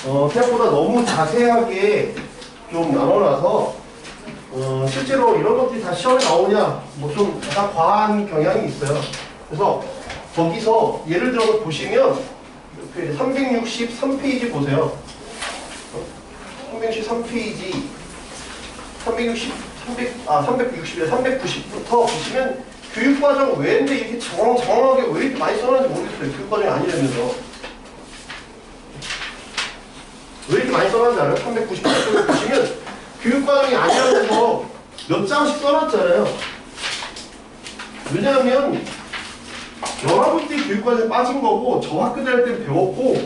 생각보다 너무 자세하게 좀 나눠놔서 실제로 이런 것들이 다 시험에 나오냐 뭐 좀 약간 과한 경향이 있어요. 그래서 거기서 예를 들어서 보시면 363페이지 보세요. 363페이지 390부터 보시면 교육과정 왜인데 이렇게 정확하게 왜 이렇게 많이 써놨는지 모르겠어요. 교육과정이 아니라면서 왜 이렇게 많이 써놨는지 알아요? 390페이지 보시면 교육과정이 아니라면서 몇 장씩 써놨잖아요. 왜냐하면 여러분들이 교육과정에 빠진 거고 저 학교 다닐 때 배웠고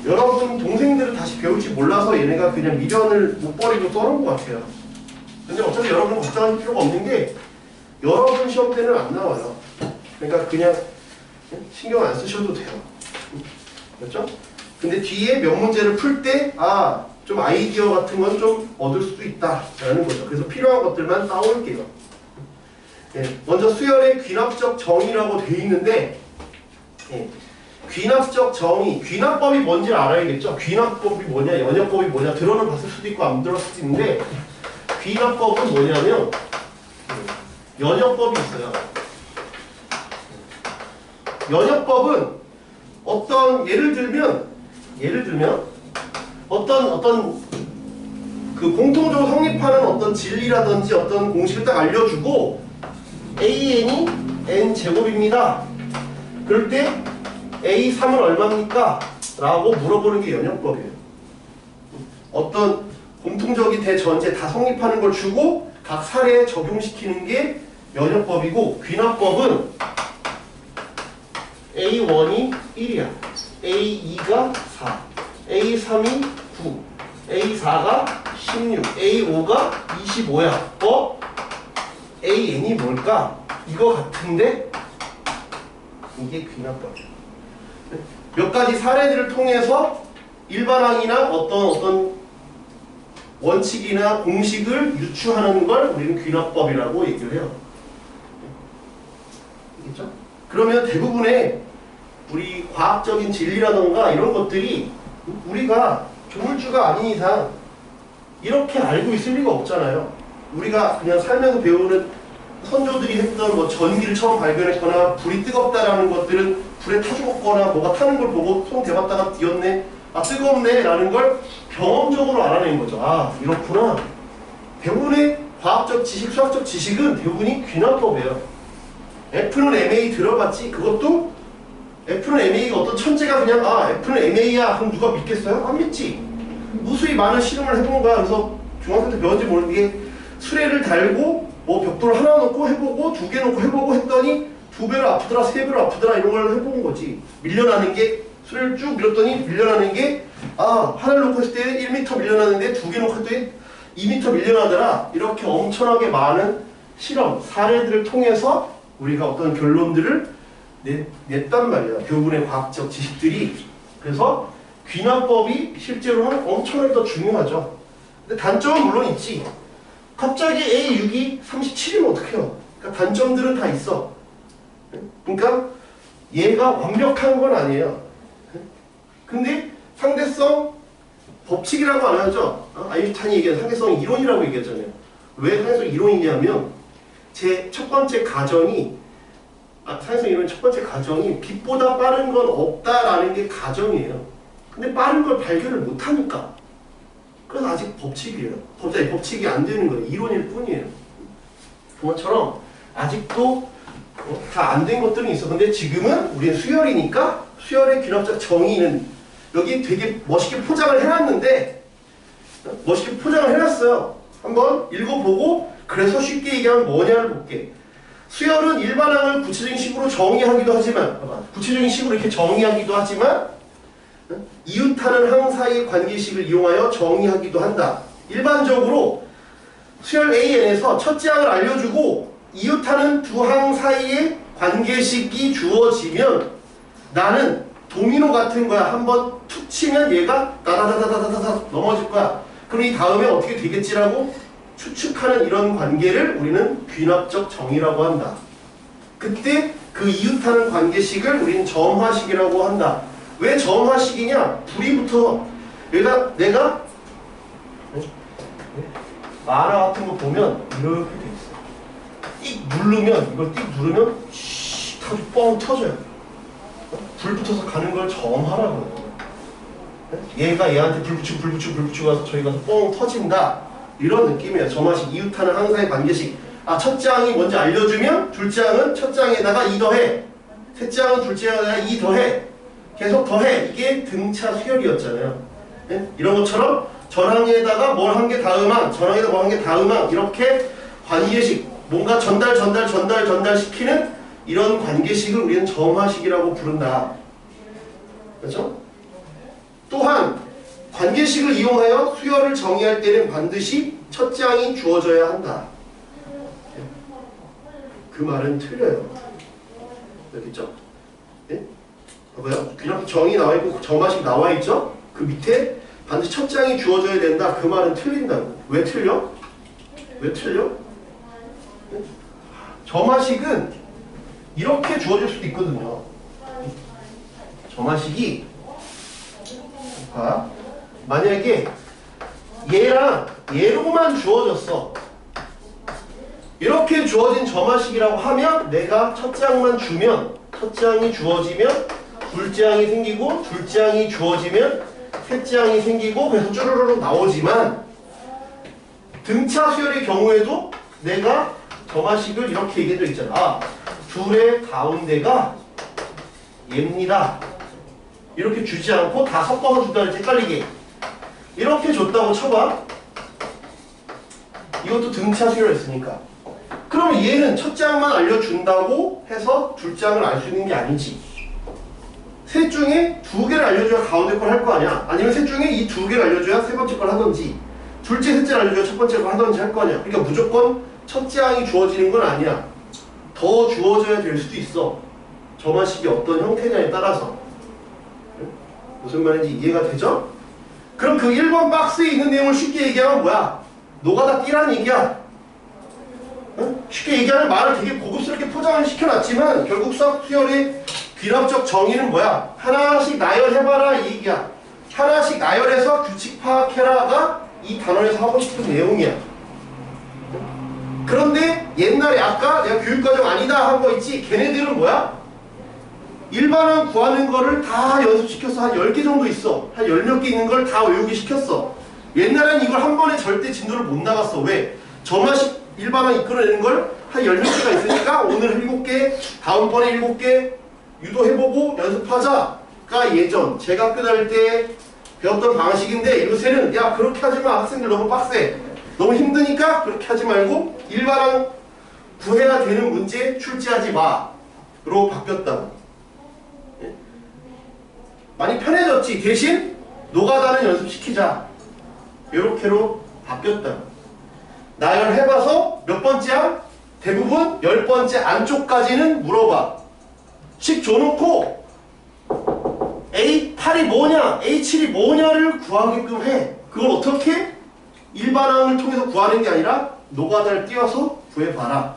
여러분 동생들은 다시 배울지 몰라서 얘네가 그냥 미련을 못 버리고 써놓은 것 같아요. 근데 어차피 여러분은 걱정할 필요가 없는 게 여러분 시험 때는 안 나와요. 그러니까 그냥 신경 안 쓰셔도 돼요. 그렇죠? 근데 뒤에 몇 문제를 풀 때 좀 아이디어 같은 건 좀 얻을 수도 있다라는 거죠. 그래서 필요한 것들만 따올게요. 네, 먼저 수열의 귀납적 정의라고 돼 있는데 귀납적 정의, 귀납법이 뭔지 알아야겠죠? 귀납법이 뭐냐, 연역법이 뭐냐 들어는 봤을 수도 있고 안 들었을 수도 있는데 귀납법은 뭐냐면 연역법이 있어요. 연역법은 어떤 예를 들면 어떤 그 공통적으로 성립하는 어떤 진리라든지 어떤 공식을 딱 알려주고 AN이 N제곱입니다. 그럴 때 A3은 얼마입니까? 라고 물어보는 게 연역법이에요. 어떤 공통적인 대전제 다 성립하는 걸 주고 각 사례에 적용시키는 게 연역법이고 귀납법은 A1이 1이야. A2가 4, A3이 9, A4가 16, A5가 25야. AN이 뭘까? 이거 같은데 이게 귀납법이야. 몇 가지 사례들을 통해서 일반항이나 어떤 원칙이나 공식을 유추하는 걸 우리는 귀납법이라고 얘기를 해요. 알겠죠? 그러면 대부분의 우리 과학적인 진리라던가 이런 것들이 우리가 조물주가 아닌 이상 이렇게 알고 있을 리가 없잖아요. 우리가 그냥 살면서 배우는 선조들이 했던 뭐 전기를 처음 발견했거나 불이 뜨겁다라는 것들은 불에 타 죽었거나 뭐가 타는 걸 보고 손 대봤다가 뒤었네, 뜨겁네 라는 걸 경험적으로 알아낸 거죠. 이렇구나. 대부분의 과학적 지식, 수학적 지식은 대부분이 귀납법이에요. F는 MA 들어봤지? 그것도 F는 MA가 어떤 천재가 그냥 F는 MA야 그럼 누가 믿겠어요? 안 믿지. 무수히 많은 실험을 해본 거야. 그래서 중학생 때 배웠는지 모르는데 수레를 달고 뭐 벽돌 하나 놓고 해보고 2개 놓고 해보고 했더니 2배로 아프더라 3배로 아프더라 이런 걸 해본 거지. 밀려나는 게 수레를 쭉 밀었더니 밀려나는 게 하나를 놓고 했을 때 1m 밀려나는데 2개 놓고 했을 때 2m 밀려나더라. 이렇게 엄청나게 많은 실험, 사례들을 통해서 우리가 어떤 결론들을 냈단 말이야. 대부분의 과학적 지식들이. 그래서 귀납법이 실제로는 엄청나게 더 중요하죠. 근데 단점은 물론 있지. 갑자기 A6이 37이면 어떡해요? 그러니까 단점들은 다 있어. 그러니까 얘가 완벽한 건 아니에요. 근데 상대성 법칙이라고 안 하죠. 아인슈타인이 얘기한 상대성 이론이라고 얘기했잖아요. 왜 상대성 이론이냐면 제 첫 번째 가정이 상대성 이론의 첫 번째 가정이 빛보다 빠른 건 없다라는 게 가정이에요. 근데 빠른 걸 발견을 못하니까. 그래서 아직 법칙이에요. 법칙이 안 되는 거예요. 이론일 뿐이에요. 그것처럼 아직도 다 안 된 것들은 있어. 근데 지금은 우리는 수열이니까 수열의 귀납적 정의는 여기 되게 멋있게 포장을 해놨는데 멋있게 포장을 해놨어요. 한번 읽어보고 그래서 쉽게 얘기하면 뭐냐를 볼게. 수열은 일반항을 구체적인 식으로 정의하기도 하지만 구체적인 식으로 이렇게 정의하기도 하지만 이웃하는 항 사이의 관계식을 이용하여 정의하기도 한다. 일반적으로 수열 AN에서 첫째 항을 알려주고 이웃하는 두 항 사이의 관계식이 주어지면 나는 도미노 같은 거야. 한번 툭 치면 얘가 다다다다다다다 넘어질 거야. 그럼 이 다음에 어떻게 되겠지라고 추측하는 이런 관계를 우리는 귀납적 정의라고 한다. 그때 그 이웃하는 관계식을 우리는 점화식이라고 한다. 왜 점화식이냐? 불이 붙어 여기다 내가 만화 같은 거 보면 이렇게 돼 있어. 띡 누르면, 이걸 띡 누르면 씩 하고 뻥 터져요. 불 붙어서 가는 걸 점하라고. 얘가 얘한테 불 붙이고 가서 저기 가서 뻥 터진다. 이런 느낌이에요. 점화식, 이웃하는 항상의 관계식. 아, 첫째 항이 뭔지 알려주면 둘째 항은 첫째 항에다가 2 더해. 셋째 항은 둘째 항에다가 2 더해. 계속 더해. 이게 등차 수열이었잖아요. 네? 이런 것처럼 전항에다가 뭘 한 게 다음항, 전항에다가 뭘 한 게 다음항, 이렇게 관계식, 뭔가 전달시키는 이런 관계식을 우리는 점화식이라고 부른다. 그렇죠? 또한 관계식을 이용하여 수열을 정의할 때는 반드시 첫째 항이 주어져야 한다. 그 말은 틀려요. 알겠죠? 예? 봐봐요. 이렇게 정의 나와있고 점화식 나와있죠? 그 밑에 반드시 첫째 항이 주어져야 된다. 그 말은 틀린다고. 왜 틀려? 왜 틀려? 예? 점화식은 이렇게 주어질 수도 있거든요. 점화식이 만약에 얘랑 얘로만 주어졌어. 이렇게 주어진 점화식이라고 하면 내가 첫째 항만 주면 첫째 항이 주어지면 둘째 항이 생기고 둘째 항이 주어지면 셋째 항이 생기고 그래서 쭈루루룩 나오지만 등차 수열의 경우에도 내가 점화식을 이렇게 얘기해도 있잖아. 아, 둘의 가운데가 얘입니다. 이렇게 주지 않고 다 섞어서 준다 그랬지. 헷갈리게. 이렇게 줬다고 쳐봐. 이것도 등차 수열했으니까. 그러면 얘는 첫째 항만 알려준다고 해서 둘째 항을 알 수 있는 게 아니지. 셋 중에 두 개를 알려줘야 가운데 걸 할 거 아니야. 아니면 셋 중에 이 두 개를 알려줘야 세 번째 걸 하던지 둘째, 셋째를 알려줘야 첫 번째 걸 하던지 할 거 아니야. 그러니까 무조건 첫째 항이 주어지는 건 아니야. 더 주어져야 될 수도 있어. 점화식이 어떤 형태냐에 따라서. 무슨 말인지 이해가 되죠? 그럼 그 1번 박스에 있는 내용을 쉽게 얘기하면 뭐야? 노가다 띠란 얘기야. 응? 쉽게 얘기하는 말을 되게 고급스럽게 포장을 시켜놨지만 결국 수학 수열의 귀납적 정의는 뭐야? 하나씩 나열해봐라 이 얘기야. 하나씩 나열해서 규칙 파악해라가 이 단원에서 하고 싶은 내용이야. 그런데 옛날에 아까 내가 교육과정 아니다 한 거 있지? 걔네들은 뭐야? 일반항 구하는 거를 다 연습시켰어. 한 10개 정도 있어. 한 10몇 개 있는 걸 다 외우기 시켰어. 옛날엔 이걸 한 번에 절대 진도를 못 나갔어. 왜? 점화식 일반항 이끌어내는 걸 한 10몇 개가 있으니까 오늘 7개, 다음번에 7개 유도해보고 연습하자가 예전 제가 학교 다닐 때 배웠던 방식인데 요새는 야 그렇게 하지 마. 학생들 너무 빡세. 너무 힘드니까 그렇게 하지 말고 일반항 구해야 되는 문제 출제하지 마로 바뀌었다고. 많이 편해졌지. 대신 노가다는 연습시키자. 요렇게로 바뀌었다. 나열해봐서 몇 번째야? 대부분 10번째 안쪽까지는 물어봐. 식 줘놓고 A8이 뭐냐 A7이 뭐냐를 구하게끔 해. 그걸 어떻게? 일반항을 통해서 구하는 게 아니라 노가다를 띄워서 구해봐라.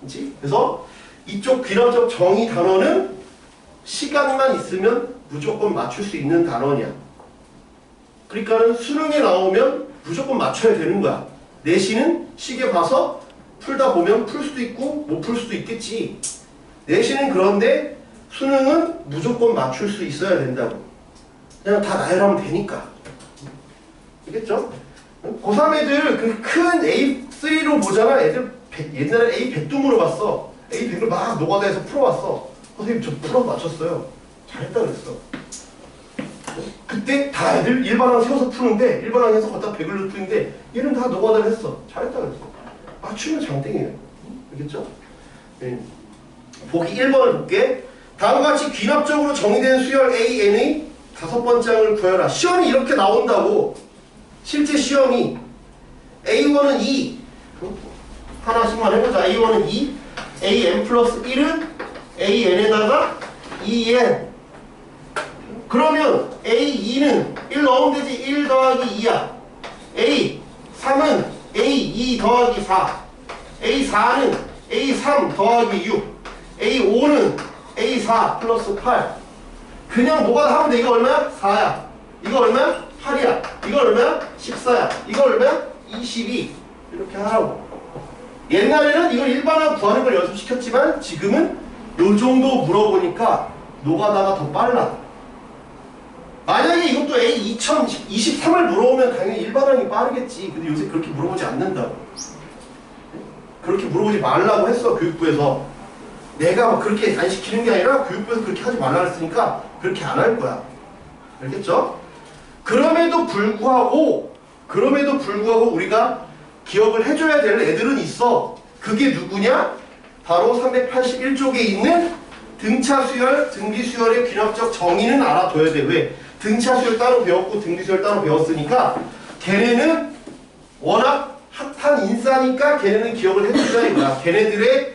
그치? 그래서 이쪽 귀납적 정의 단원은 시간만 있으면 무조건 맞출 수 있는 단원이야. 그러니까는 수능에 나오면 무조건 맞춰야 되는 거야. 내신은 시계 봐서 풀다 보면 풀 수도 있고 못 풀 수도 있겠지. 내신은 그런데 수능은 무조건 맞출 수 있어야 된다고. 그냥 다 나열하면 되니까. 알겠죠? 고3 애들 그 큰 A3로 보잖아. 애들 옛날에 A100도 물어봤어. A100을 막 노가다에서 풀어왔어. 선생님 저 풀어서 맞췄어요. 잘했다 그랬어. 그때 다 애들 일반항 세워서 푸는데 일반항에서 걷다 100을 푸는데 얘는 다 노가다를 했어. 잘했다 그랬어. 맞추면 장땡이에요. 알겠죠? 네. 보기 1번을 볼게. 다음과 같이 귀납적으로 정의된 수열 AN의 5번째 항을 구해라. 시험이 이렇게 나온다고. 실제 시험이 A1은 2 하나씩만 해보자. A1은 2 AN 플러스 1은 AN에다가 2N. 그러면 A2는 1 넣으면 되지. 1 더하기 2야. A3은 A2 더하기 4. A4는 A3 더하기 6. A5는 A4 플러스 8. 그냥 노가다 하면 돼. 이거 얼마야? 4야. 옛날에는 이걸 일반화 구하는 걸 연습시켰지만 지금은 요 정도 물어보니까 노가다가 더 빨라. 만약에 이것도 A 2023을 물어보면 당연히 일반화이 빠르겠지. 근데 요새 그렇게 물어보지 않는다고. 그렇게 물어보지 말라고 했어, 교육부에서. 내가 막 그렇게 안 시키는 게 아니라 교육부에서 그렇게 하지 말라 했으니까 그렇게 안 할 거야. 알겠죠? 그럼에도 불구하고 우리가 기억을 해줘야 될 애들은 있어. 그게 누구냐? 바로 381쪽에 있는 등차 수열, 등비 수열의 균형적 정의는 알아둬야 돼. 왜? 등차 수열 따로 배웠고 등비 수열 따로 배웠으니까 걔네는 워낙 핫한 인싸니까 걔네는 기억을 해주자 이거야. 걔네들의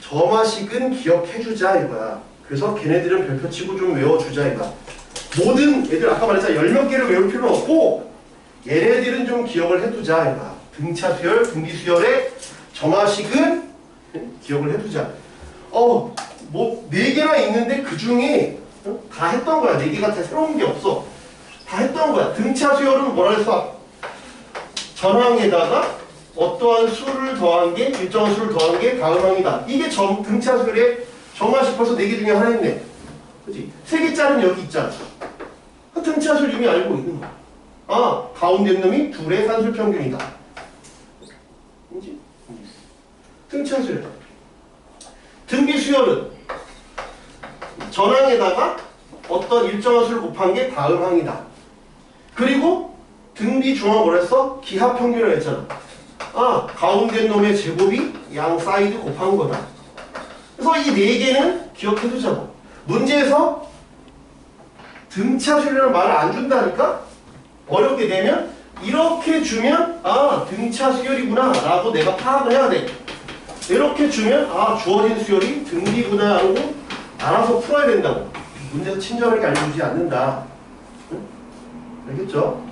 점화식은 기억해주자 이거야. 그래서 걔네들은 별표치고 좀 외워주자 이거야. 모든 애들 아까 말했잖아. 10몇 개를 외울 필요는 없고 얘네들은 좀 기억을 해두자 이거야. 등차 수열, 등비 수열의 점화식은 기억을 해두자. 뭐 4개나 있는데 그 중에 다 했던 거야. 4개가 다 새로운 게 없어. 다 했던 거야. 등차 수열은 뭐라 했어? 전항에다가 어떠한 수를 더한 게 일정한 수를 더한 게 다음 항이다. 이게 등차 수열의 정화식 벌써 4개 중에 하나였네. 그치? 3개짜리는 여기 있잖아. 등차 수열 이미 알고 있는 거야. 아, 가운데 놈이 둘의 산술 평균이다. 그치? 등차 수열. 등비 수열은 전항에다가 어떤 일정한 수를 곱한 게 다음 항이다. 그리고 등비 중앙 뭐랬어? 기하 평균이라고 했잖아. 아, 가운데 놈의 제곱이 양 사이드 곱한 거다. 그래서 이 4개는 기억해두자고. 문제에서 등차 수열이라는 말을 안 준다니까? 어렵게 되면 이렇게 주면 아, 등차 수열이구나 라고 내가 파악을 해야 돼. 이렇게 주면 아, 주어진 수열이 등비구나 하고 알아서 풀어야 된다고. 문제에서 친절하게 알려주지 않는다. 응? 알겠죠?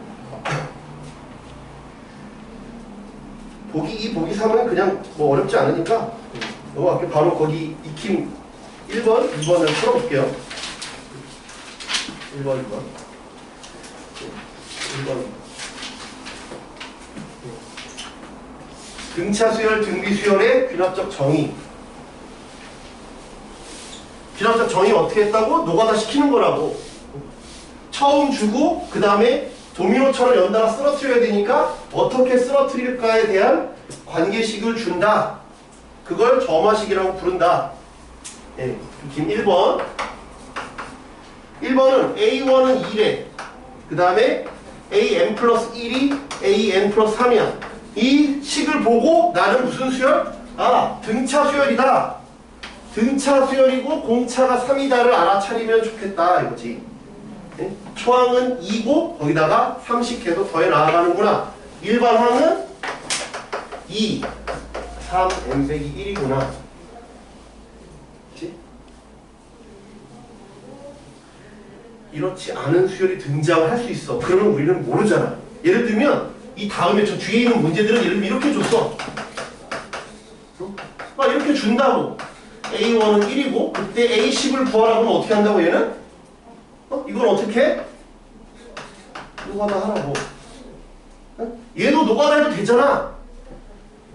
보기 3은 그냥 뭐 어렵지 않으니까 넘어갈게요. 바로 거기 익힘 1번, 2번을 풀어볼게요. 1번. 등차 수열, 등비 수열의 균합적 정의. 균합적 정의 어떻게 했다고? 노가다 시키는 거라고. 처음 주고 그 다음에 도미노처럼 연달아 쓰러뜨려야 되니까 어떻게 쓰러뜨릴까에 대한 관계식을 준다. 그걸 점화식이라고 부른다. 네, 김 1번. 1번은 A1은 2래. 그 다음에 AN 플러스 1이 AN 플러스 3이야. 이 식을 보고 나는 무슨 수열? 아, 등차 수열이다. 등차 수열이고 공차가 3이다를 알아차리면 좋겠다 이거지. 네? 초항은 2고 거기다가 3씩 계속 더해 나아가는구나. 일반 항은 2, 3, n-1이구나. 그치? 이렇지 않은 수열이 등장을 할 수 있어. 그러면 우리는 모르잖아. 예를 들면 이 다음에 저 뒤에 있는 문제들은 예를 들면 이렇게 줬어. 막 이렇게 준다고. A1은 1이고 그때 A10을 구하라고 하면 어떻게 한다고 얘는? 이걸 어떻게 해? 노가다 하라고. 얘도 노가다 해도 되잖아.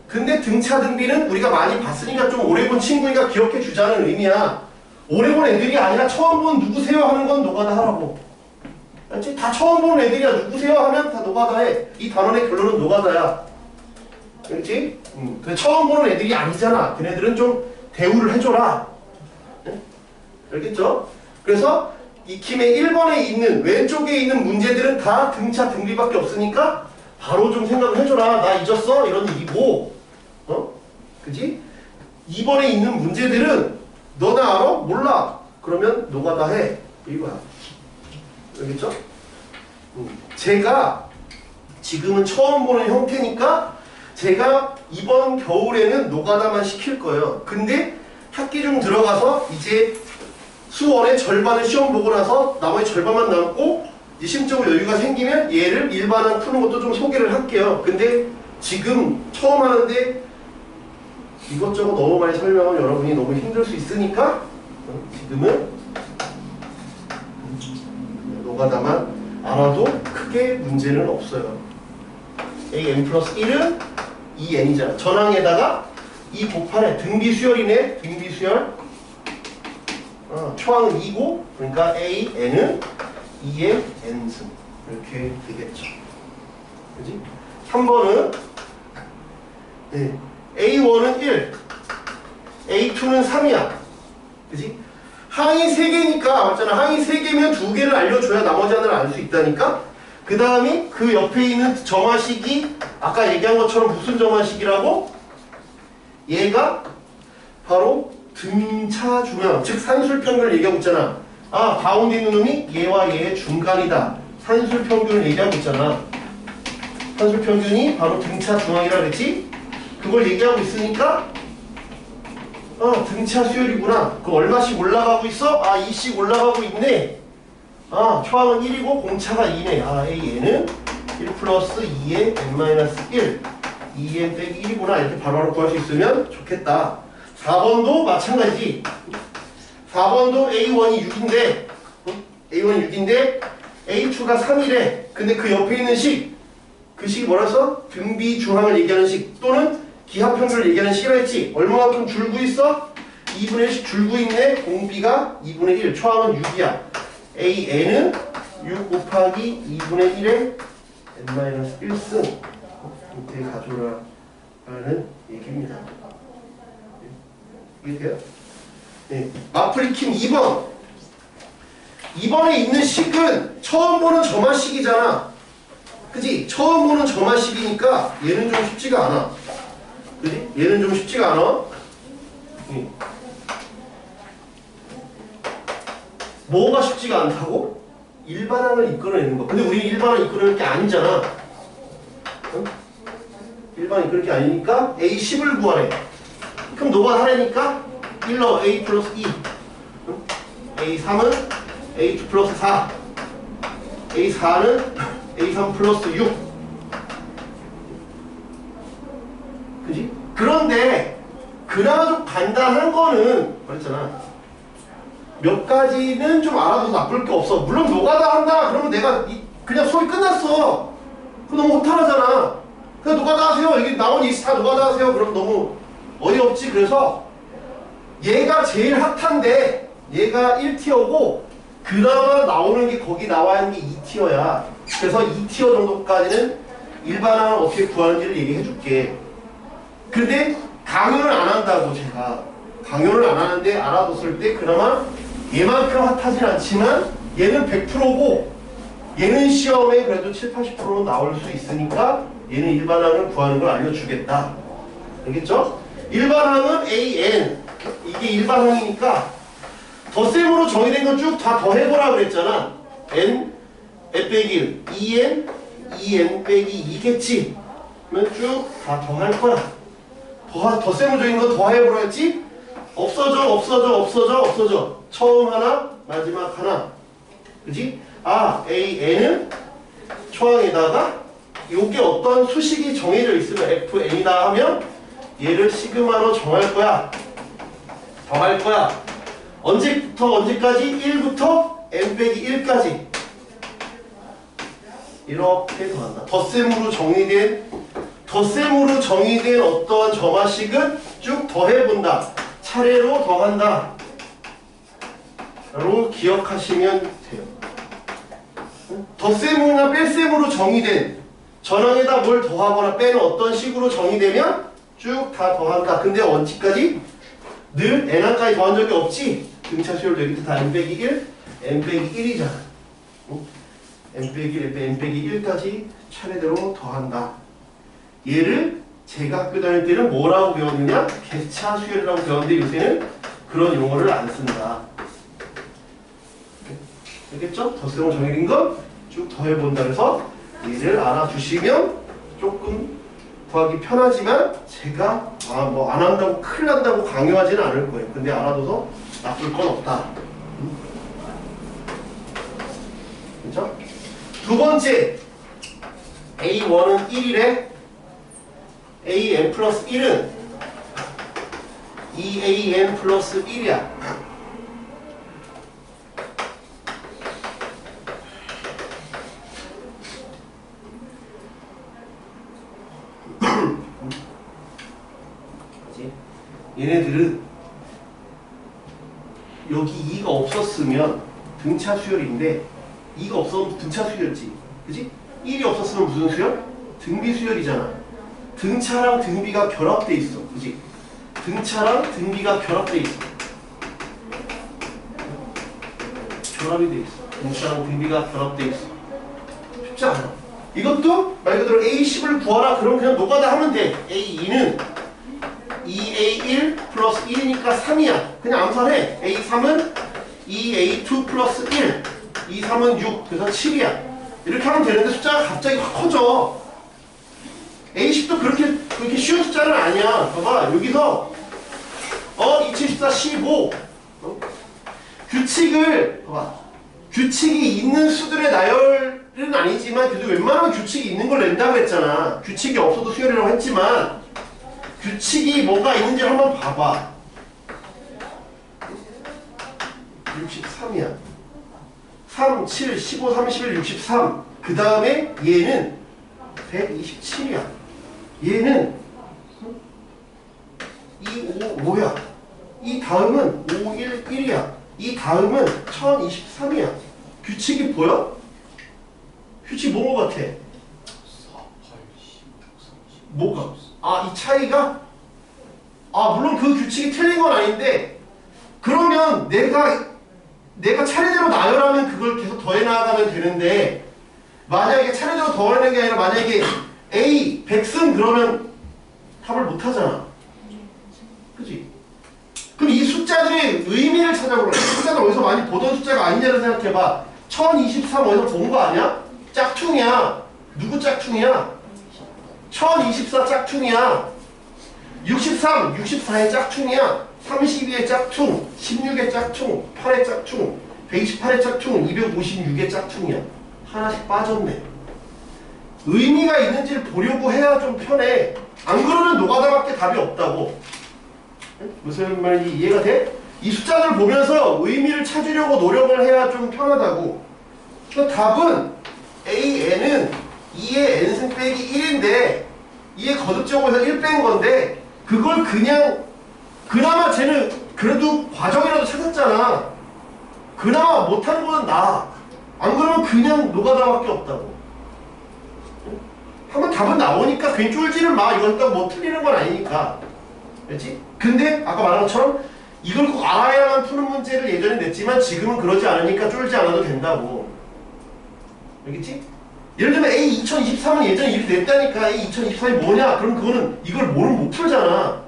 근데 등차 등비는 우리가 많이 봤으니까 좀 오래 본 친구니까 기억해 주자는 의미야. 오래 본 애들이 아니라 처음 본 누구세요 하는 건 노가다 하라고. 알지? 다 처음 보는 애들이야. 누구세요 하면 다 노가다 해. 이 단원의 결론은 노가다야. 알지? 근데 처음 보는 애들이 아니잖아. 걔네들은 좀 대우를 해줘라. 네? 알겠죠? 그래서 익힘의 1번에 있는 왼쪽에 있는 문제들은 다 등차 등비밖에 없으니까 바로 좀 생각을 해줘라. 나 잊었어? 이런 얘기고. 그지? 2번에 있는 문제들은 너나 알아? 몰라. 그러면 노가다 해. 이거야. 알겠죠? 제가 지금은 처음 보는 형태니까 제가 이번 겨울에는 노가다만 시킬 거예요. 근데 학기 중 들어가서 이제 수원의 절반을 시험 보고 나서 나머지 절반만 남고 이제 심적으로 여유가 생기면 얘를 일반항 푸는 것도 좀 소개를 할게요. 근데 지금 처음 하는데 이것저것 너무 많이 설명하면 여러분이 너무 힘들 수 있으니까 지금은 노가다만 알아도 크게 문제는 없어요. AN 플러스 1은 2n이잖아. 전항에다가 2 곱하래. 등비수열이네. 등비수열. 초항은 2고 그러니까 a, n은 2의 n승. 이렇게 되겠죠. 그지? 3번은 네. A1은 1, A2는 3이야. 그지? 항이 3개니까 맞잖아. 항이 3개면 2개를 알려줘야 나머지 하나를 알 수 있다니까? 그 다음에 그 옆에 있는 점화식이 아까 얘기한 것처럼 무슨 점화식이라고? 얘가 바로 등차 중앙, 즉 산술평균을 얘기하고 있잖아. 아, 가운데 있는 놈이 얘와 얘의 중간이다. 산술평균을 얘기하고 있잖아. 산술평균이 바로 등차 중앙이라 그랬지? 그걸 얘기하고 있으니까 등차 수열이구나. 그 얼마씩 올라가고 있어? 아, 2씩 올라가고 있네. 아, 초항은 1이고 공차가 2네. 아, AN은 1 플러스 2의 n-1 2n 빼기 1이구나. 이렇게 바로바로 구할 수 있으면 좋겠다. 4번도 마찬가지. 4번도 A1이 6인데 A1이 6인데 A2가 3이래. 근데 그 옆에 있는 식, 그 식이 뭐라 써? 등비 중항을 얘기하는 식 또는 기하평균을 얘기하는 식이라 했지. 얼마만큼 줄고 있어? 2분의 1씩 줄고 있네. 공비가 2분의 1, 초항은 6이야. AN은 6 곱하기 2분의 1의 n-1승 이렇게 가져오라는 얘기입니다. 이해돼요? 네. 마프리킴 2번. 2번에 있는 식은 처음 보는 점화식이잖아. 그지? 처음 보는 점화식이니까 얘는 좀 쉽지가 않아. 그지? 얘는 좀 쉽지가 않아. 네. 뭐가 쉽지가 않다고? 일반항을 이끌어내는 거. 근데 우리 일반항을 이끌어낼 게 아니잖아. 응? 일반항을 이끌어낼 게 아니니까 A10을 구하래. 그럼 너가 하라니까 1로 A 플러스 2 응? A3은 A2 플러스 4 A4는 A3 플러스 6 그지? 그런데 그나마 좀 간단한 거는 그랬잖아. 몇 가지는 좀 알아도 나쁠 게 없어. 물론 노가다 한다 그러면 내가 그냥 수업이 끝났어. 그거 너무 허탈하잖아. 그냥 노가다 하세요. 여기 나머지 다 노가다 하세요. 그럼 너무 어이없지. 그래서 얘가 제일 핫한데 얘가 1티어고 그나마 나오는 게 거기 나와 있는 게 2티어야. 그래서 2티어 정도까지는 일반항을 어떻게 구하는지를 얘기해 줄게. 근데 강요를 안 한다고. 제가 강요를 안 하는데 알아뒀을 때 그나마 얘만큼 핫하진 않지만 얘는 100%고 얘는 시험에 그래도 7, 80%는 나올 수 있으니까 얘는 일반항을 구하는 걸 알려주겠다. 알겠죠? 일반항은 AN 이게 일반항이니까 덧셈으로 정의된 건 쭉 다 더해보라 그랬잖아. N 빼기 1 2N 2N 빼기 2겠지. 그러면 쭉 다 더할 거야. 덧셈으로 정의된 건 더해보라 했지? 없어져. 처음 하나, 마지막 하나. 그지? 아, AN은 초항에다가 요게 어떤 수식이 정해져 있으면 FN이다 하면 얘를 시그마로 정할 거야. 더할 거야. 언제부터 언제까지? 1부터 n 빼기 1까지. 이렇게 더한다. 덧셈으로 정의된 어떠한 점화식은 쭉 더해본다. 차례로 더한다. 라고 기억하시면 돼요. 덧셈이나 뺄셈으로 정의된 전항에다 뭘 더하거나 빼는 어떤 식으로 정의되면 쭉 다 더한다. 근데 원칙까지 늘 n항까지 더한 적이 없지. 등차 수열도 여기 다 n 빼기 1, n 빼기 1이잖아. n 빼기 1, n 빼기 1까지 차례대로 더한다. 얘를 제가 학교 다닐 때는 뭐라고 배웠느냐? 객차 수열이라고 배웠는데 요새는 그런 용어를 안 쓴다. 알겠죠? 덧셈으로 정해진 건 쭉 더해본다. 그래서 얘를 알아주시면 조금 구하기 편하지만 제가 뭐 안 한다고 큰일 난다고 강요하지는 않을 거예요. 근데 알아둬서 나쁠 건 없다. 그렇죠? 두 번째 A1은 1이래. AN 플러스 1은 2AN 플러스 1이야. 얘네들은 여기 2가 없었으면 등차 수열인데 2가 없었으면 등차 수열이지. 그지? 1이 없었으면 무슨 수열? 등비 수열이잖아. 등차랑 등비가 결합돼 있어. 그지? 등차랑 등비가 결합돼 있어. 결합이 돼 있어. 등차랑 등비가 결합돼 있어. 쉽지 않아. 이것도 말 그대로 A10을 구하라. 그럼 그냥 노가다 하면 돼. A2는 2A1 플러스 1이니까 3이야. 그냥 암산해. A3은 2A2 플러스 1. E3은 6. 그래서 7이야. 이렇게 하면 되는데 숫자가 갑자기 확 커져. A10도 그렇게 쉬운 숫자는 아니야. 봐봐. 여기서 2014 15. 규칙을 봐봐. 규칙이 있는 수들의 나열은 아니지만 그래도 웬만하면 규칙이 있는 걸 낸다고 했잖아. 규칙이 없어도 수열이라고 했지만 규칙이 뭐가 있는지 한번 봐봐. 63이야. 3, 7, 15, 31, 63. 그 다음에 얘는 127이야. 얘는 255야. 이 다음은 511이야. 이 다음은 1023이야. 규칙이 보여? 규칙 뭐가 같아? 4, 8, 16, 30. 뭐가? 이 차이가? 물론 그 규칙이 틀린 건 아닌데, 그러면 내가 차례대로 나열하면 그걸 계속 더해 나가면 되는데, 만약에 차례대로 더하는 게 아니라 만약에 A 100승 그러면 답을 못 하잖아. 그치? 그럼 이 숫자들의 의미를 찾아보라. 숫자들 어디서 많이 보던 숫자가 아니냐를 생각해봐. 1023 어디서 본 거 아니야? 짝퉁이야. 누구 짝퉁이야? 1024 짝퉁이야. 63, 64의 짝퉁이야. 32의 짝퉁, 16의 짝퉁, 8의 짝퉁, 128의 짝퉁, 256의 짝퉁이야. 하나씩 빠졌네. 의미가 있는지를 보려고 해야 좀 편해. 안 그러면 노가다밖에 답이 없다고. 무슨 말인지 이해가 돼? 이 숫자를 보면서 의미를 찾으려고 노력을 해야 좀 편하다고. 그러니까 답은 AN은 2의 n승 빼기 1인데 2의 거듭적으로 해서 1 뺀 건데 그걸 그냥 그나마 쟤는 그래도 과정이라도 찾았잖아. 그나마 못한 거는 나. 안 그러면 그냥 노가다밖에 없다고. 한번 답은 나오니까 괜히 쫄지는 마. 이거 했다고 뭐 틀리는 건 아니니까. 그렇지? 근데 아까 말한 것처럼 이걸 꼭 알아야만 푸는 문제를 예전에 냈지만 지금은 그러지 않으니까 쫄지 않아도 된다고. 알겠지? 예를 들면 A 2023은 예전에 이렇게 냈다니까. A 2023이 뭐냐? 그럼 그거는 이걸 모르면 못 풀잖아.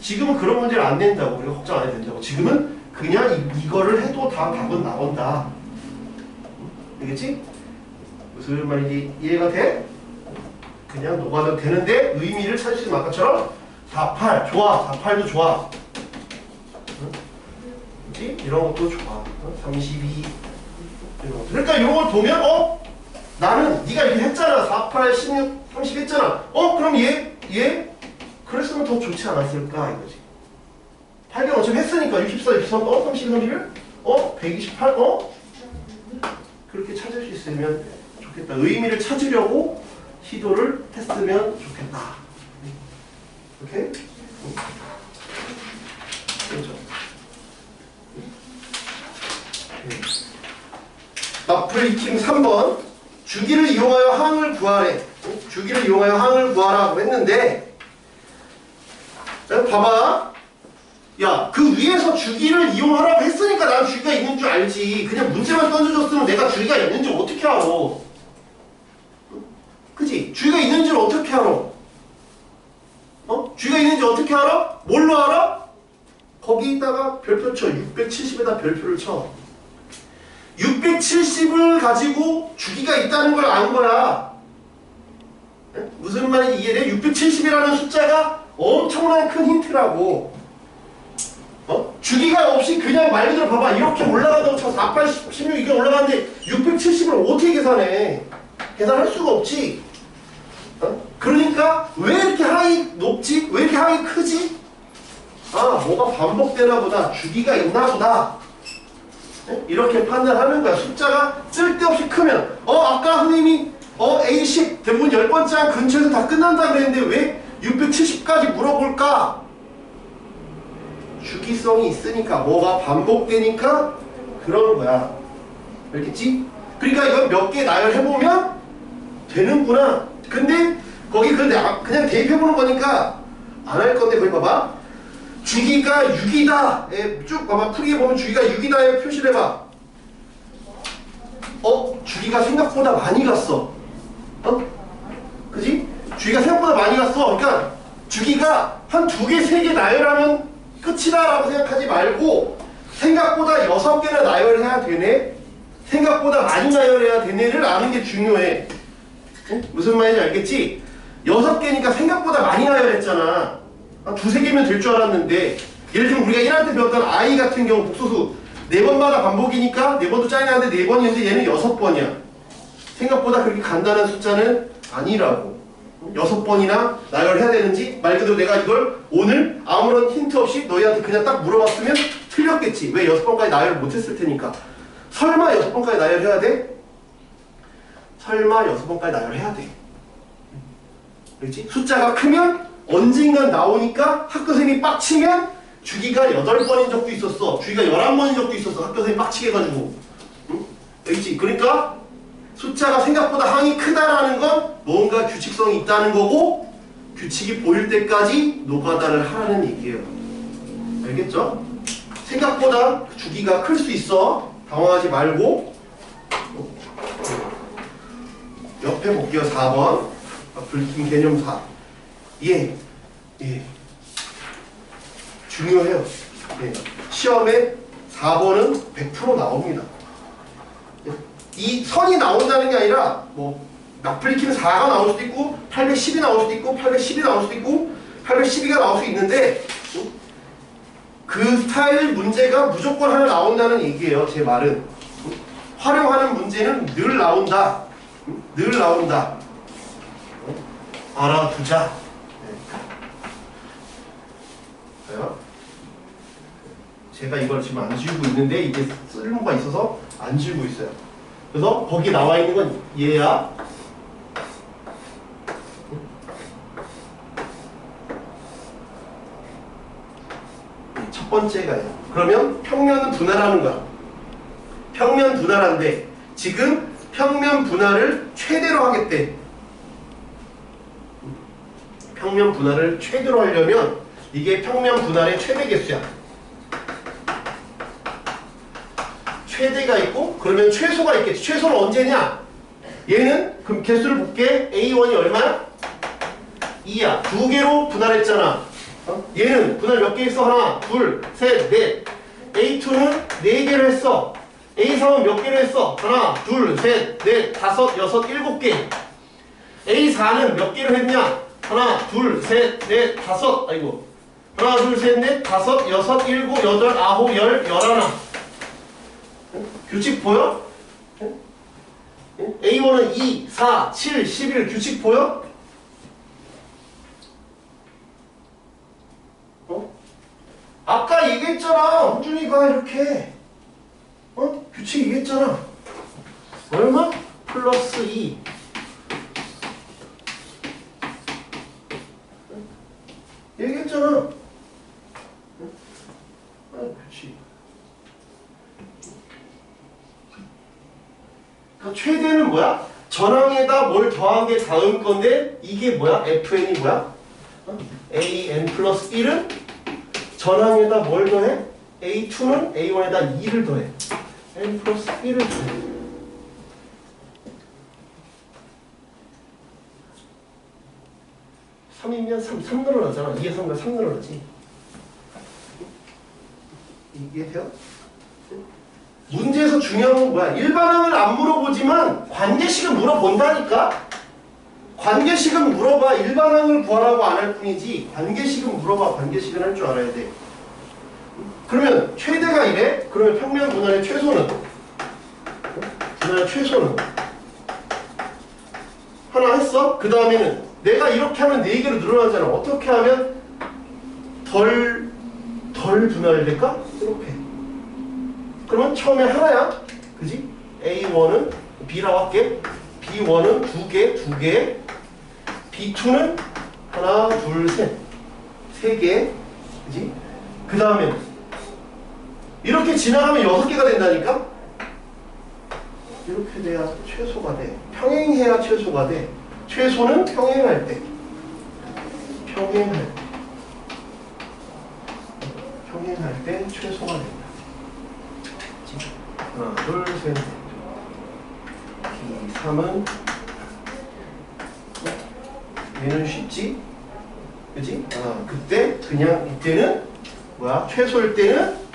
지금은 그런 문제를 안 낸다고. 우리가 걱정 안 해도 된다고. 지금은 그냥 이거를 해도 다 답은 나온다. 알겠지? 무슨 말인지 이해가 돼? 그냥 녹아도 되는데 의미를 찾을 수 있는 아까처럼 48 좋아. 48도 좋아. 응? 그치? 이런 것도 좋아. 32 이런 것도. 그러니까 이런 걸 보면 나는 네가 이렇게 했잖아. 48, 16, 30 했잖아. 그럼 얘? 그랬으면 더 좋지 않았을까 이거지. 800 어차피 했으니까 64, 63, 32, 31? 128? 그렇게 찾을 수 있으면 좋겠다. 의미를 찾으려고 시도를 했으면 좋겠다. 오케이? 그렇죠. 마플리킹 3번. 주기를 이용하여 항을 구하래. 주기를 이용하여 항을 구하라고 했는데, 자, 봐봐. 야, 그 위에서 주기를 이용하라고 했으니까 난 주기가 있는 줄 알지. 그냥 문제만 던져줬으면 내가 주기가 있는지 어떻게 알아? 그치? 주기가 있는지를 어떻게 알아? 주기가 있는지 어떻게 알아? 뭘로 알아? 거기다가 별표 쳐. 670에다 별표를 쳐. 670을 가지고 주기가 있다는 걸 안 거야. 무슨 말인지 이해돼? 670이라는 숫자가 엄청난 큰 힌트라고. 주기가 없이 그냥 말 그대로 봐봐. 이렇게 올라가다고 쳐. 4, 8, 16 이게 올라가는데 670을 어떻게 계산해? 계산할 수가 없지. 그러니까 왜 이렇게 항이 높지? 왜 이렇게 항이 크지? 뭐가 반복되나 보다. 주기가 있나 보다. 이렇게 판단하는 거야. 숫자가 쓸데없이 크면 아까 선생님이 A10 대부분 10번째 항 근처에서 다 끝난다 그랬는데 왜 670까지 물어볼까? 주기성이 있으니까 뭐가 반복되니까 그런 거야. 알겠지? 그러니까 이건 몇 개 나열해보면 되는구나. 근데 거기 그냥 대입해보는 거니까 안 할 건데 거기 봐봐. 주기가 6이다. 쭉 봐봐. 풀이해 보면 주기가 6이다에 표시를 해봐. 주기가 생각보다 많이 갔어. 그지? 주기가 생각보다 많이 갔어. 그러니까 주기가 한 2개, 3개 나열하면 끝이다라고 생각하지 말고 생각보다 6개나 나열해야 되네. 생각보다 많이 나열해야 되네를 아는 게 중요해. 무슨 말인지 알겠지? 6개니까 생각보다 많이 나열했잖아. 한 2-3개면 될 줄 알았는데 예를 들면 우리가 1할 때 배웠던 I 같은 경우 복소수 4번마다 반복이니까 4번도 짜증나는데 4번이었는데 얘는 6번이야. 생각보다 그렇게 간단한 숫자는 아니라고. 6번이나 나열해야 되는지 말 그대로 내가 이걸 오늘 아무런 힌트 없이 너희한테 그냥 딱 물어봤으면 틀렸겠지. 왜 6번까지 나열을 못했을 테니까. 설마 6번까지 나열해야 돼? 설마 6번까지 나열해야 돼. 그렇지? 숫자가 크면 언젠간 나오니까 학교생이 빡치면 주기가 8번인 적도 있었어. 주기가 11번인 적도 있었어. 학교생이 빡치게 해가지고. 응? 알겠지? 그러니까 숫자가 생각보다 항이 크다라는 건 뭔가 규칙성이 있다는 거고 규칙이 보일 때까지 노가다를 하라는 얘기예요. 알겠죠? 생각보다 주기가 클 수 있어. 당황하지 말고. 옆에 볼게요. 4번. 불킨 개념 4. 예. 중요해요. 예. 시험에 4번은 100% 나옵니다. 이 선이 나온다는 게 아니라 뭐 나플리키는 4가 나올 수도 있고 810이 나올 수도 있고 810이 나올 수도 있고 812가 나올 수 있는데 그 스타일 문제가 무조건 하나 나온다는 얘기예요. 제 말은 활용하는 문제는 늘 나온다. 늘 나온다. 알아두자. 제가 이걸 지금 안 지우고 있는데 이게 쓸모가 있어서 안 지우고 있어요. 그래서 거기 나와 있는 건 얘야. 첫 번째가 얘야. 그러면 평면은 분할하는 거야. 평면 분할한데 지금 평면 분할을 최대로 하겠대. 평면 분할을 최대로 하려면 이게 평면 분할의 최대 개수야. 최대가 있고 그러면 최소가 있겠지. 최소는 언제냐? 얘는 그럼 개수를 볼게. A1이 얼마야? 2야. 2개로 분할했잖아. 얘는 분할 몇 개 있어? 하나, 둘, 셋, 넷. A2는 4개로 했어. A3은 몇 개로 했어? 하나, 둘, 셋, 넷, 다섯, 여섯, 7개. A4는 몇 개로 했냐? 하나, 둘, 셋, 넷, 다섯. 아이고. 하나, 둘, 셋, 넷, 다섯, 여섯, 7, 8, 9, 10, 11. 규칙 보여? A1은 2, 4, 7, 11 규칙 보여? 아까 얘기했잖아. 홍준이가 이렇게 규칙 얘기했잖아. 얼마? 플러스 2 얘기했잖아. 규칙. 그러니까 최대는 뭐야? 전항에다 뭘 더한 게 다음 건데 이게 뭐야? FN이 뭐야? AN 플러스 1은 전항에다 뭘 더해? A2는 A1에다 2를 더해. N 플러스 1을 더해. 삼이면 3 늘어나잖아. 2에 3가 3 늘어나지. 이게 돼요? 문제에서 중요한 건 뭐야? 일반항을 안 물어보지만 관계식은 물어본다니까? 관계식은 물어봐. 일반항을 구하라고 안 할 뿐이지 관계식은 물어봐. 관계식은 할 줄 알아야 돼. 그러면 최대가 이래? 그러면 평면 분할의 최소는? 분할의 최소는? 하나 했어? 그 다음에는 내가 이렇게 하면 4개로 늘어나잖아. 어떻게 하면 덜 분할될까? 이렇게. 그러면 처음에 하나야. 그지? A1은 B라고 할게. B1은 2개. B2는 하나, 둘, 셋. 3개. 그지? 그 다음에 이렇게 지나가면 6개가 된다니까? 이렇게 돼야 최소가 돼. 평행해야 최소가 돼. 최소는 평행할 때. 평행할 때 최소가 된다. 하나, 둘, 셋. B3은 얘는 쉽지? 그지? 그때 그냥 이때는 뭐야? 최소일 때는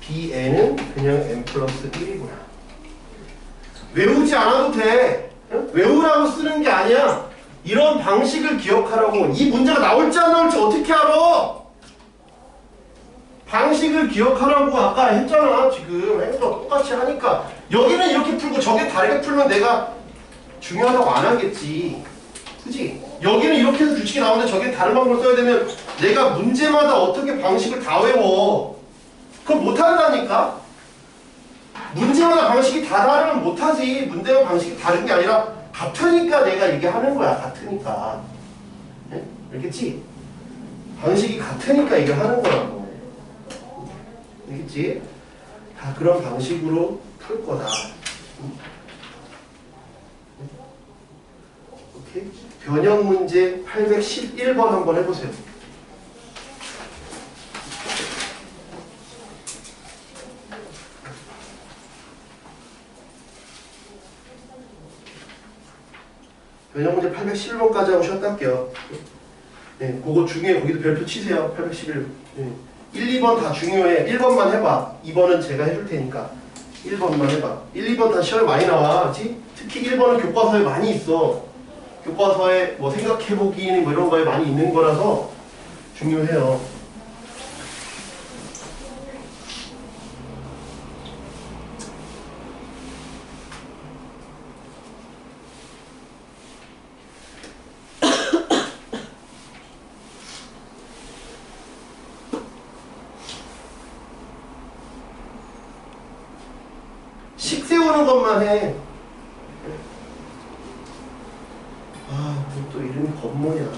BN은 그냥 N 플러스 1이구나. 외우지 않아도 돼. 응? 외우라고 쓰는 게 아니야. 이런 방식을 기억하라고. 이 문제가 나올지 안 나올지 어떻게 알아? 방식을 기억하라고 아까 했잖아. 지금 행도 똑같이 하니까. 여기는 이렇게 풀고 저게 다르게 풀면 내가 중요하다고 안 하겠지. 그치? 여기는 이렇게 해서 규칙이 나오는데 저게 다른 방법을 써야 되면 내가 문제마다 어떻게 방식을 다 외워. 그럼 못한다니까? 문제마다 방식이 다 다르면 못하지. 문제와 방식이 다른 게 아니라 같으니까 내가 얘기하는 거야. 같으니까. 네? 알겠지? 방식이 같으니까 얘기하는 거라고. 알겠지? 다 그런 방식으로 풀 거다. 오케이? 변형 문제 811번 한번 해보세요. 변형 문제 811번까지 하고 쉬었다 할게요. 네, 그거 중요해. 거기도 별표 치세요. 811. 네. 1, 2번 다 중요해. 1번만 해봐. 2번은 제가 해줄 테니까. 1번만 해봐. 1, 2번 다 시험에 많이 나와. 그치? 특히 1번은 교과서에 많이 있어. 교과서에 뭐 생각해보기 뭐 이런 거에 많이 있는 거라서 중요해요. 식 세우는 것만 해. 아, 또 이름이 건모냐.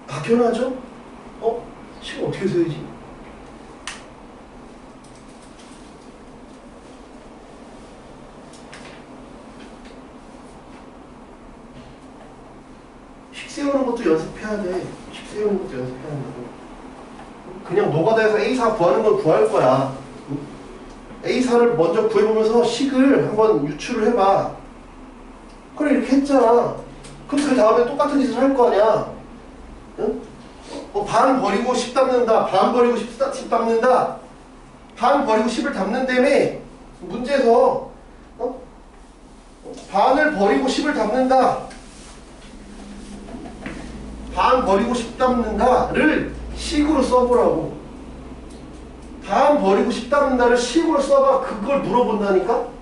박현아죠? 식 어떻게 세우지? 식 세우는 것도 연습해야 돼. 식 세우는 것도 연습해야 한다고. 그냥 노가다에서 A사 구하는 건 구할 거야. A사를 먼저 구해보면서 식을 한번 유추를 해봐. 그래, 이렇게 했잖아. 그럼 그 다음에 똑같은 짓을 할 거 아니야. 응? 반 버리고 10 담는다. 반 버리고 10 담는다. 반 버리고 10을 담는다며. 문제에서 반을 버리고 10을 담는다. 반 버리고 10 담는다를 식으로 써보라고. 반 버리고 10 담는다를 식으로 써봐. 그걸 물어본다니까?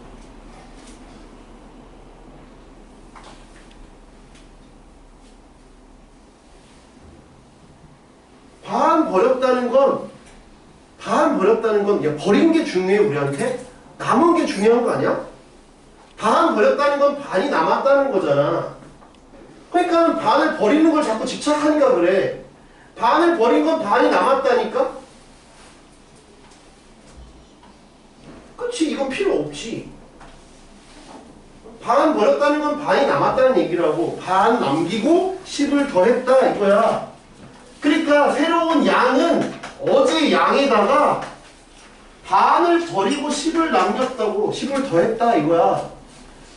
반 버렸다는 건 야, 버린 게 중요해 우리한테? 남은 게 중요한 거 아니야? 반 버렸다는 건 반이 남았다는 거잖아. 그러니까 반을 버리는 걸 자꾸 집착하니까 그래. 반을 버린 건 반이 남았다니까? 그치, 이건 필요 없지. 반 버렸다는 건 반이 남았다는 얘기라고. 반 남기고 10을 더했다 이거야. 그러니까 새로운 양은 어제 양에다가 반을 버리고 10을 남겼다고. 10을 더했다 이거야.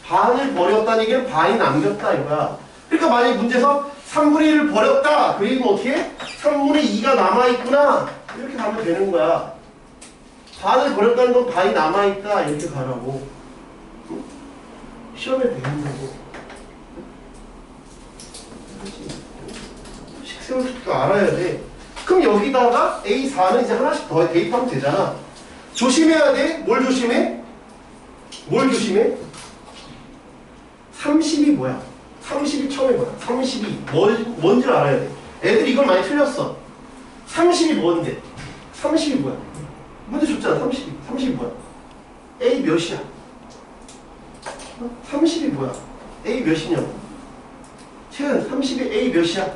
반을 버렸다는 얘기는 반이 남겼다 이거야. 그러니까 만약에 문제에서 3분의 1을 버렸다. 그리고 어떻게 해? 3분의 2가 남아있구나. 이렇게 가면 되는 거야. 반을 버렸다는 건 반이 남아있다. 이렇게 가라고. 시험에 배운다고. 식 세울 줄도 알아야 돼. 그럼 여기다가 A4는 이제 하나씩 더 대입하면 되잖아. 조심해야 돼. 뭘 조심해? 뭘 조심해? 30이 뭐야? 30이 처음에 뭐야? 30이 뭔지를 알아야 돼. 애들이 이걸 많이 틀렸어. 30이 뭔데? 30이 뭐야? 문제 줬잖아. 30이 뭐야? A 몇이야? 30이 뭐야? A 몇이냐고. 태은 30의 A 몇이야?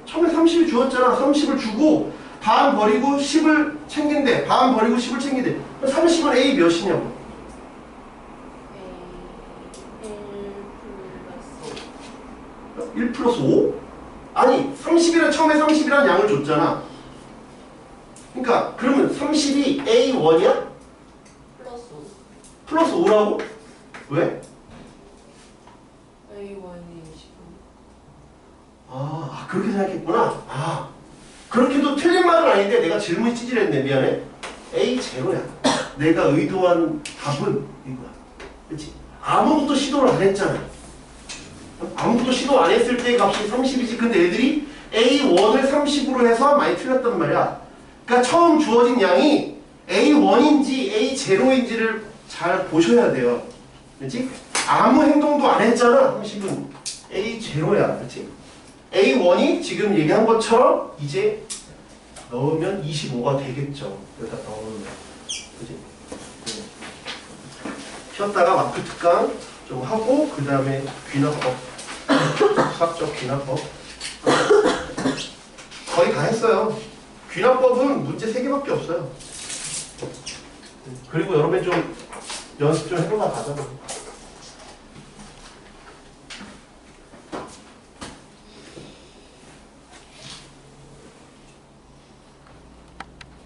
처음에 30이 주었잖아. 30을 주고 반 버리고 10을 챙긴대. 반 버리고 10을 챙긴대. 30은 A 몇이냐고. A 1 플러스 5? 아니 30이란 처음에 30이란 양을 줬잖아. 그러니까 그러면 30이 A1이야? 플러스 5. 플러스 5라고? 왜? A1이 15. 아 그렇게 생각했구나. 아 그렇게도 틀린 말은 아닌데 내가 질문이 찌질했네. 미안해. A 제로야. 내가 의도한 답은 이거야. 그렇지? 아무것도 시도를 안 했잖아. 아무것도 시도 안 했을 때 값이 30이지. 근데 애들이 A1을 30으로 해서 많이 틀렸단 말이야. 그러니까 처음 주어진 양이 A1인지 A0인지를 잘 보셔야 돼요. 그렇지? 아무 행동도 안 했잖아. 30은 A0야. 그렇지? A1이 지금 얘기한 것처럼 이제 넣으면 25가 되겠죠. 여기다 넣으면. 그렇지? 쉬었다가 마크 특강 좀 하고 그 다음에 귀납법 수학적 귀납법 거의 다 했어요. 귀납법은 문제 3개밖에 없어요. 그리고 여러분 좀 연습 좀 해보다 가자.